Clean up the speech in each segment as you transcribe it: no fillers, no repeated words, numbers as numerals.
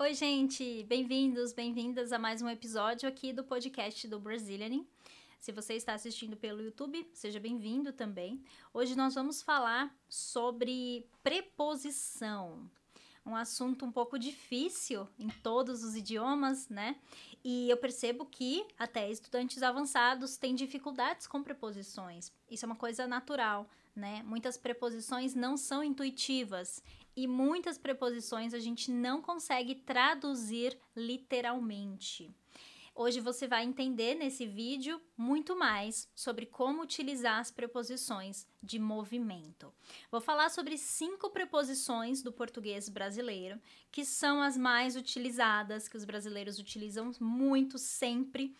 Oi, gente! Bem-vindos, bem-vindas a mais um episódio aqui do podcast do Brazilianing. Se você está assistindo pelo YouTube, seja bem-vindo também. Hoje nós vamos falar sobre preposição. Um assunto um pouco difícil em todos os idiomas, né? E eu percebo que até estudantes avançados têm dificuldades com preposições. Isso é uma coisa natural, né? Muitas preposições não são intuitivas e muitas preposições a gente não consegue traduzir literalmente. Hoje você vai entender nesse vídeo muito mais sobre como utilizar as preposições de movimento. Vou falar sobre 5 preposições do português brasileiro, que são as mais utilizadas, que os brasileiros utilizam muito sempre.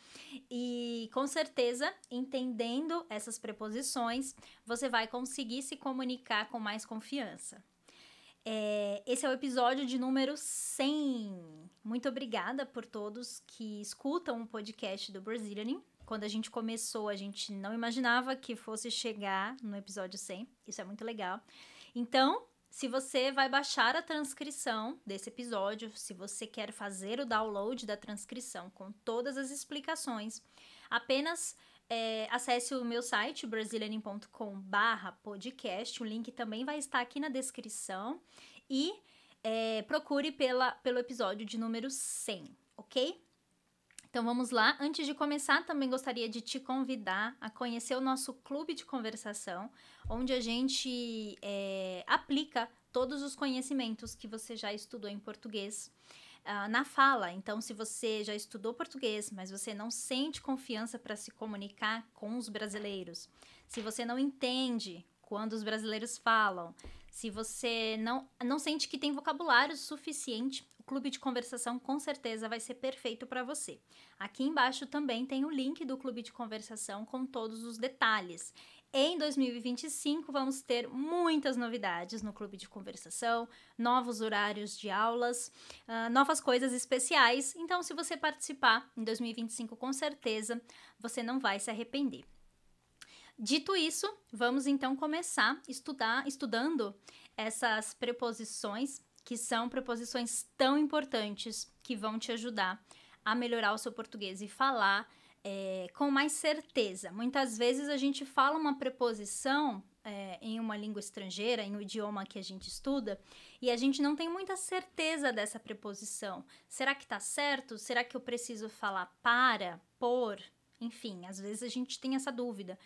E com certeza, entendendo essas preposições, você vai conseguir se comunicar com mais confiança. Esse é o episódio de número 100. Muito obrigada por todos que escutam o podcast do Brazilianing. Quando a gente começou, a gente não imaginava que fosse chegar no episódio 100. Isso é muito legal. Então, se você vai baixar a transcrição desse episódio, se você quer fazer o download da transcrição com todas as explicações, apenas acesse o meu site, brazilianing.com/podcast. O link também vai estar aqui na descrição. E procure pelo episódio de número 100, ok? Então vamos lá. Antes de começar, também gostaria de te convidar a conhecer o nosso clube de conversação, onde a gente aplica todos os conhecimentos que você já estudou em português na fala. Então, se você já estudou português, mas você não sente confiança para se comunicar com os brasileiros, se você não entende quando os brasileiros falam, se você não sente que tem vocabulário suficiente, o clube de conversação com certeza vai ser perfeito para você. Aqui embaixo também tem o link do clube de conversação com todos os detalhes. Em 2025 vamos ter muitas novidades no clube de conversação, novos horários de aulas, novas coisas especiais. Então, se você participar em 2025, com certeza você não vai se arrepender. Dito isso, vamos então começar estudando essas preposições, que são preposições tão importantes que vão te ajudar a melhorar o seu português e falar com mais certeza. Muitas vezes a gente fala uma preposição em uma língua estrangeira, em um idioma que a gente estuda, e a gente não tem muita certeza dessa preposição. Será que tá certo? Será que eu preciso falar para, por? Enfim, às vezes a gente tem essa dúvida.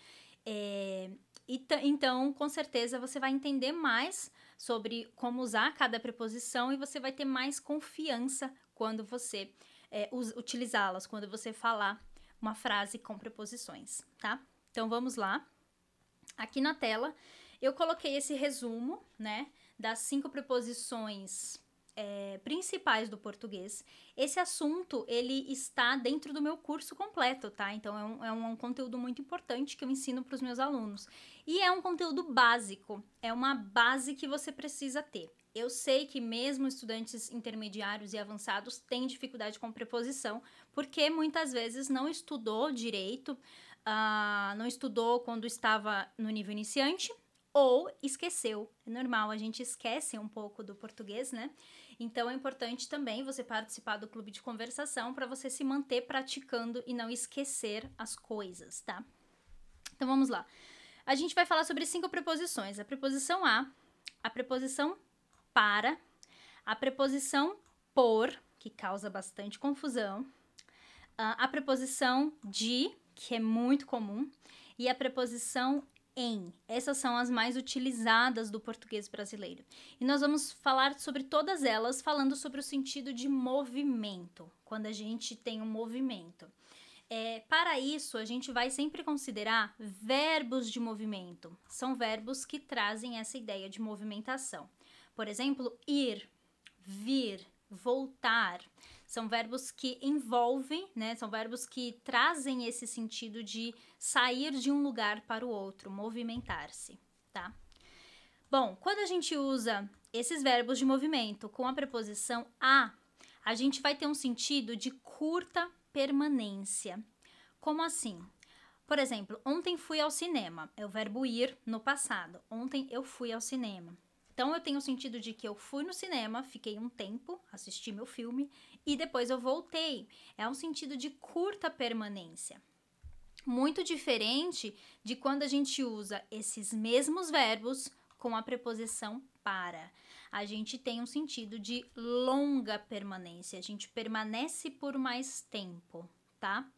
Então, com certeza, você vai entender mais sobre como usar cada preposição e você vai ter mais confiança quando você utilizá-las, quando você falar uma frase com preposições, tá? Então, vamos lá. Aqui na tela, eu coloquei esse resumo, né, das 5 preposições principais do português. Esse assunto, ele está dentro do meu curso completo, tá? Então, é um conteúdo muito importante que eu ensino para os meus alunos. E é um conteúdo básico, é uma base que você precisa ter. Eu sei que mesmo estudantes intermediários e avançados têm dificuldade com preposição, porque muitas vezes não estudou direito, não estudou quando estava no nível iniciante, ou esqueceu. É normal, a gente esquece um pouco do português, né? Então, é importante também você participar do clube de conversação para você se manter praticando e não esquecer as coisas, tá? Então, vamos lá. A gente vai falar sobre 5 preposições. A preposição a preposição para, a preposição por, que causa bastante confusão, a preposição de, que é muito comum, e a preposição em. Essas são as mais utilizadas do português brasileiro. E nós vamos falar sobre todas elas, falando sobre o sentido de movimento, quando a gente tem um movimento. Para isso, a gente vai sempre considerar verbos de movimento. São verbos que trazem essa ideia de movimentação. Por exemplo, ir, vir, voltar. São verbos que envolvem, né? São verbos que trazem esse sentido de sair de um lugar para o outro, movimentar-se, tá? Bom, quando a gente usa esses verbos de movimento com a preposição a gente vai ter um sentido de curta permanência. Como assim? Por exemplo, ontem fui ao cinema. É o verbo ir no passado. Ontem eu fui ao cinema. Então, eu tenho o sentido de que eu fui no cinema, fiquei um tempo, assisti meu filme e depois eu voltei. É um sentido de curta permanência. Muito diferente de quando a gente usa esses mesmos verbos com a preposição para. A gente tem um sentido de longa permanência. A gente permanece por mais tempo, tá?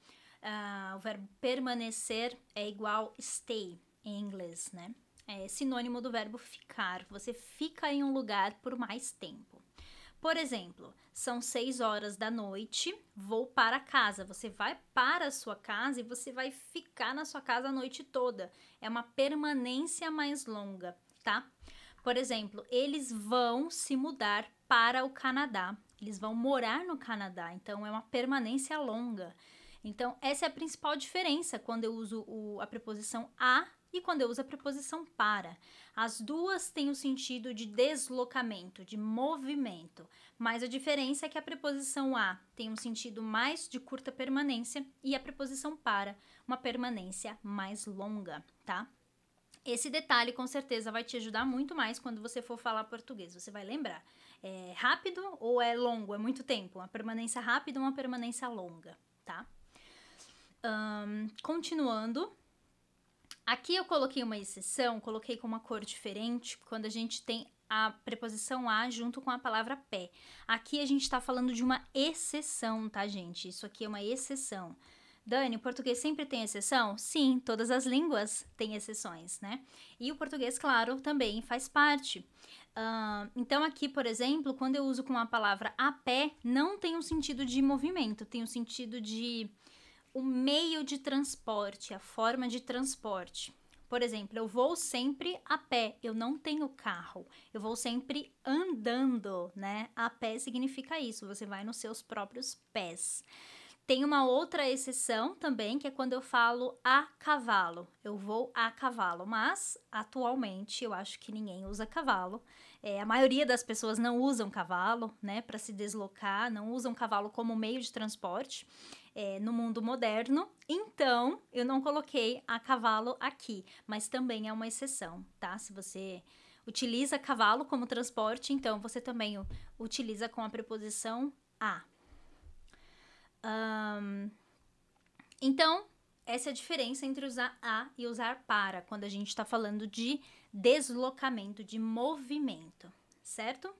O verbo permanecer é igual stay em inglês, né? É sinônimo do verbo ficar. Você fica em um lugar por mais tempo. Por exemplo, são 6 horas da noite, vou para casa. Você vai para a sua casa e você vai ficar na sua casa a noite toda. É uma permanência mais longa, tá? Por exemplo, eles vão se mudar para o Canadá. Eles vão morar no Canadá, então é uma permanência longa. Então, essa é a principal diferença quando eu uso a preposição a e quando eu uso a preposição para. As duas têm o sentido de deslocamento, de movimento, mas a diferença é que a preposição a tem um sentido mais de curta permanência e a preposição para uma permanência mais longa, tá? Esse detalhe com certeza vai te ajudar muito mais quando você for falar português. Você vai lembrar, é rápido ou é longo, é muito tempo? Uma permanência rápida ou uma permanência longa, tá? Continuando, aqui eu coloquei uma exceção, coloquei com uma cor diferente, quando a gente tem a preposição a junto com a palavra pé. Aqui a gente tá falando de uma exceção, tá, gente? Isso aqui é uma exceção. Dani, o português sempre tem exceção? Sim, todas as línguas têm exceções, né? E o português, claro, também faz parte. Então, aqui, por exemplo, quando eu uso com a palavra a pé, não tem um sentido de movimento, tem um sentido de o meio de transporte, a forma de transporte. Por exemplo, eu vou sempre a pé, eu não tenho carro, eu vou sempre andando, né? A pé significa isso, você vai nos seus próprios pés. Tem uma outra exceção também, que é quando eu falo a cavalo. Eu vou a cavalo, mas atualmente eu acho que ninguém usa cavalo. A maioria das pessoas não usam cavalo, né, para se deslocar, não usam cavalo como meio de transporte no mundo moderno. Então, eu não coloquei a cavalo aqui, mas também é uma exceção, tá? Se você utiliza cavalo como transporte, então você também utiliza com a preposição a. Então, essa é a diferença entre usar a e usar para, quando a gente está falando de deslocamento, de movimento, certo?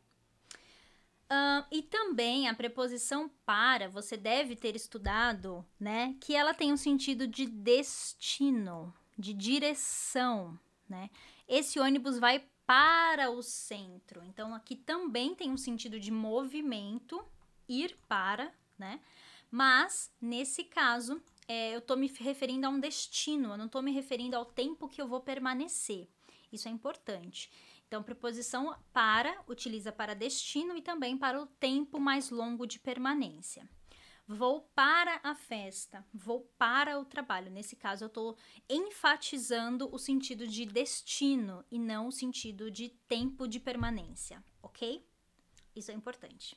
E também a preposição para, você deve ter estudado, né, que ela tem um sentido de destino, de direção, né? Esse ônibus vai para o centro, então aqui também tem um sentido de movimento, ir para, né? Mas, nesse caso, eu tô me referindo a um destino, eu não tô me referindo ao tempo que eu vou permanecer. Isso é importante. Então, preposição para utiliza para destino e também para o tempo mais longo de permanência. Vou para a festa, vou para o trabalho. Nesse caso, eu estou enfatizando o sentido de destino e não o sentido de tempo de permanência, ok? Isso é importante.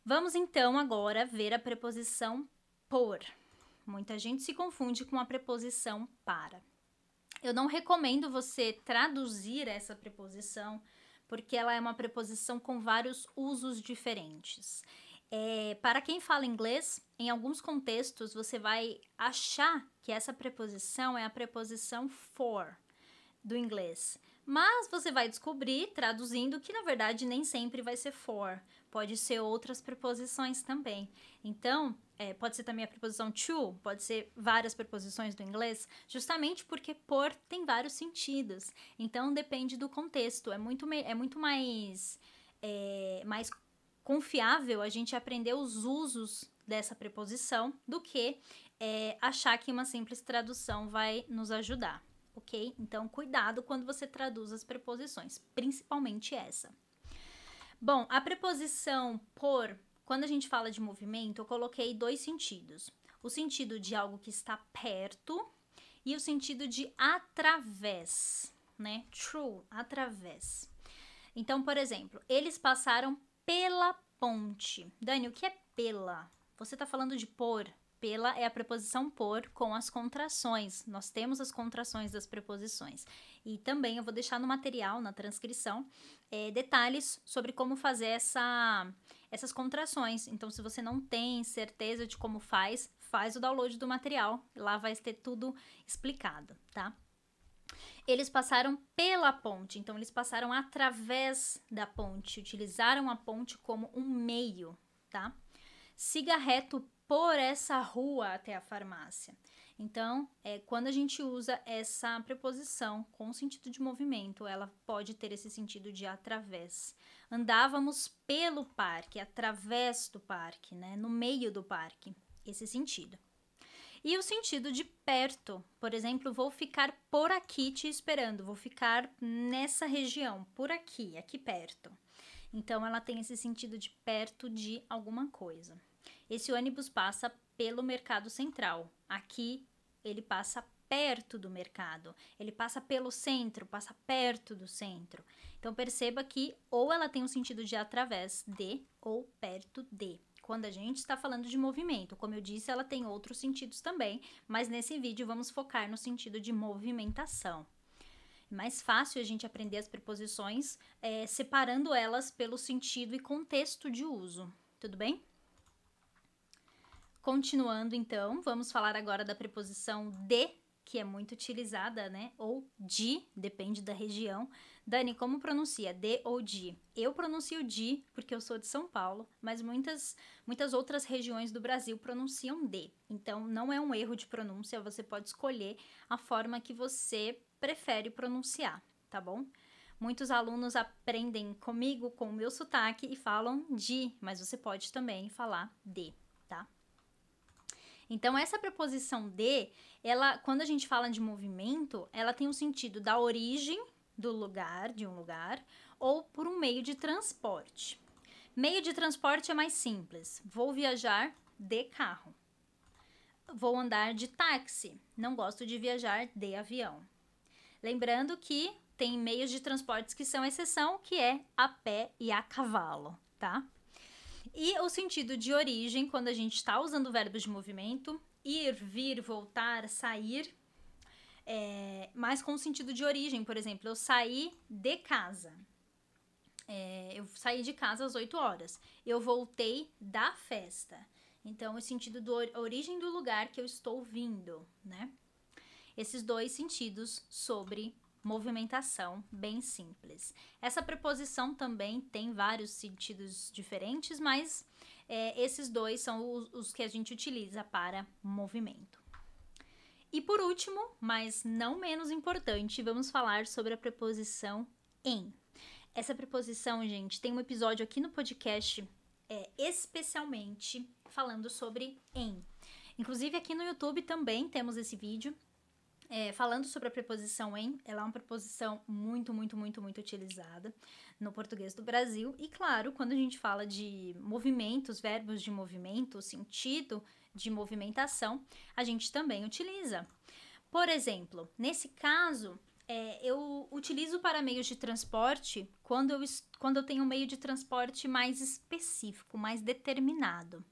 Vamos então agora ver a preposição por. Muita gente se confunde com a preposição para. Eu não recomendo você traduzir essa preposição, porque ela é uma preposição com vários usos diferentes. Para quem fala inglês, em alguns contextos você vai achar que essa preposição é a preposição for do inglês. Mas você vai descobrir, traduzindo, que na verdade nem sempre vai ser for. Pode ser outras preposições também. Então, pode ser também a preposição to, pode ser várias preposições do inglês, justamente porque por tem vários sentidos. Então, depende do contexto. É muito mais confiável a gente aprender os usos dessa preposição do que achar que uma simples tradução vai nos ajudar. Ok? Então, cuidado quando você traduz as preposições, principalmente essa. Bom, a preposição por, quando a gente fala de movimento, eu coloquei dois sentidos. O sentido de algo que está perto e o sentido de através, né? Through, através. Então, por exemplo, eles passaram pela ponte. Dani, o que é pela? Você tá falando de por, Pela é a preposição por com as contrações. Nós temos as contrações das preposições. E também eu vou deixar no material, na transcrição, detalhes sobre como fazer essas contrações. Então, se você não tem certeza de como faz o download do material. Lá vai ter tudo explicado, tá? Eles passaram pela ponte, então eles passaram através da ponte, utilizaram a ponte como um meio, tá? Siga reto por essa rua até a farmácia. Então, quando a gente usa essa preposição com sentido de movimento, ela pode ter esse sentido de através. Andávamos pelo parque, através do parque, né? No meio do parque, esse sentido. E o sentido de perto, por exemplo, vou ficar por aqui te esperando, vou ficar nessa região, por aqui, aqui perto. Então, ela tem esse sentido de perto de alguma coisa. Esse ônibus passa pelo Mercado Central. Aqui, ele passa perto do mercado. Ele passa pelo centro, passa perto do centro. Então, perceba que ou ela tem um sentido de através de ou perto de. Quando a gente está falando de movimento, como eu disse, ela tem outros sentidos também, mas nesse vídeo vamos focar no sentido de movimentação. É mais fácil a gente aprender as preposições separando elas pelo sentido e contexto de uso, tudo bem? Continuando, então, vamos falar agora da preposição de, que é muito utilizada, né? Ou de, depende da região. Dani, como pronuncia? De ou de? Eu pronuncio de, porque eu sou de São Paulo, mas muitas outras regiões do Brasil pronunciam de. Então, não é um erro de pronúncia, você pode escolher a forma que você prefere pronunciar, tá bom? Muitos alunos aprendem comigo com o meu sotaque e falam de, mas você pode também falar de, tá? Então, essa preposição de, ela, quando a gente fala de movimento, ela tem um sentido da origem do lugar, de um lugar, ou por um meio de transporte. Meio de transporte é mais simples. Vou viajar de carro. Vou andar de táxi. Não gosto de viajar de avião. Lembrando que tem meios de transportes que são exceção, que é a pé e a cavalo, tá? E o sentido de origem, quando a gente está usando verbos de movimento, ir, vir, voltar, sair, mas com o sentido de origem, por exemplo, eu saí de casa. Eu saí de casa às 8 horas. Eu voltei da festa. Então, o sentido da origem do lugar que eu estou vindo, né? Esses dois sentidos sobre movimentação, bem simples. Essa preposição também tem vários sentidos diferentes, mas esses dois são os que a gente utiliza para movimento. E por último, mas não menos importante, vamos falar sobre a preposição em. Essa preposição, gente, tem um episódio aqui no podcast especialmente falando sobre em. Inclusive aqui no YouTube também temos esse vídeo. Falando sobre a preposição em, ela é uma preposição muito utilizada no português do Brasil. E claro, quando a gente fala de movimentos, verbos de movimento, sentido de movimentação, a gente também utiliza. Por exemplo, nesse caso, eu utilizo para meios de transporte quando eu tenho um meio de transporte mais específico, mais determinado.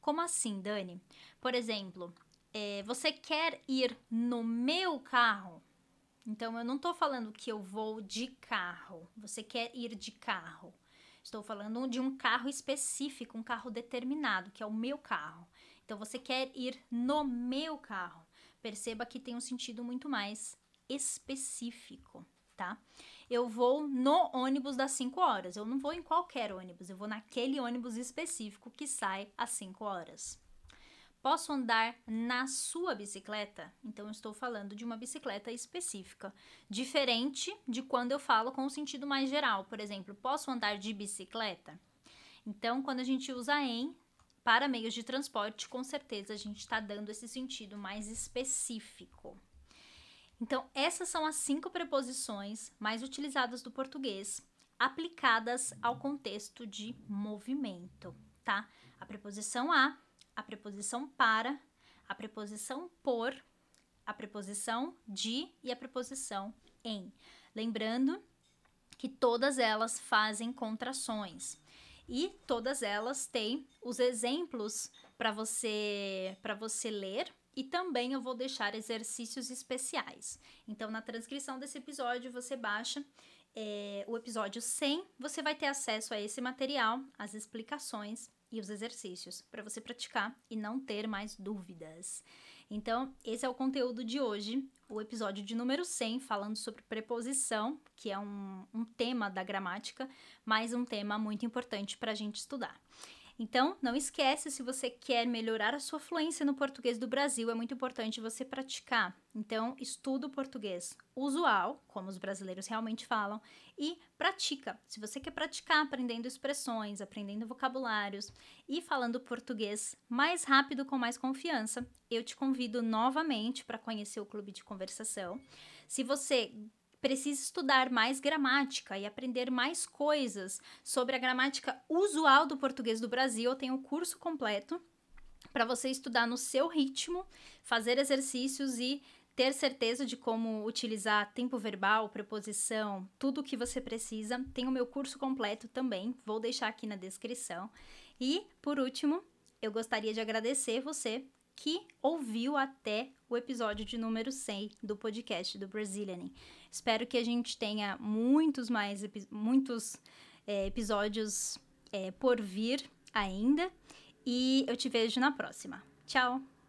Como assim, Dani? Por exemplo, você quer ir no meu carro? Então, eu não estou falando que eu vou de carro. Você quer ir de carro. Estou falando de um carro específico, um carro determinado, que é o meu carro. Então, você quer ir no meu carro. Perceba que tem um sentido muito mais específico, tá? Eu vou no ônibus das 5 horas. Eu não vou em qualquer ônibus. Eu vou naquele ônibus específico que sai às 5 horas. Posso andar na sua bicicleta? Então, eu estou falando de uma bicicleta específica. Diferente de quando eu falo com o sentido mais geral. Por exemplo, posso andar de bicicleta? Então, quando a gente usa em para meios de transporte, com certeza a gente está dando esse sentido mais específico. Então, essas são as 5 preposições mais utilizadas do português, aplicadas ao contexto de movimento, tá? A preposição a preposição para, a preposição por, a preposição de e a preposição em. Lembrando que todas elas fazem contrações. E todas elas têm os exemplos para você ler. E também eu vou deixar exercícios especiais. Então, na transcrição desse episódio, você baixa o episódio 100. Você vai ter acesso a esse material, as explicações e os exercícios, para você praticar e não ter mais dúvidas. Então, esse é o conteúdo de hoje, o episódio de número 100, falando sobre preposição, que é um tema da gramática, mas um tema muito importante para a gente estudar. Então, não esquece, se você quer melhorar a sua fluência no português do Brasil, é muito importante você praticar. Então, estuda o português usual, como os brasileiros realmente falam, e pratica. Se você quer praticar aprendendo expressões, aprendendo vocabulários e falando português mais rápido, com mais confiança, eu te convido novamente para conhecer o Clube de Conversação. Se você precisa estudar mais gramática e aprender mais coisas sobre a gramática usual do português do Brasil, eu tenho um curso completo para você estudar no seu ritmo, fazer exercícios e ter certeza de como utilizar tempo verbal, preposição, tudo o que você precisa. Tem o meu curso completo também, vou deixar aqui na descrição. E, por último, eu gostaria de agradecer você que ouviu até o episódio de número 100 do podcast do Brazilianing. Espero que a gente tenha muitos episódios por vir ainda, e eu te vejo na próxima. Tchau!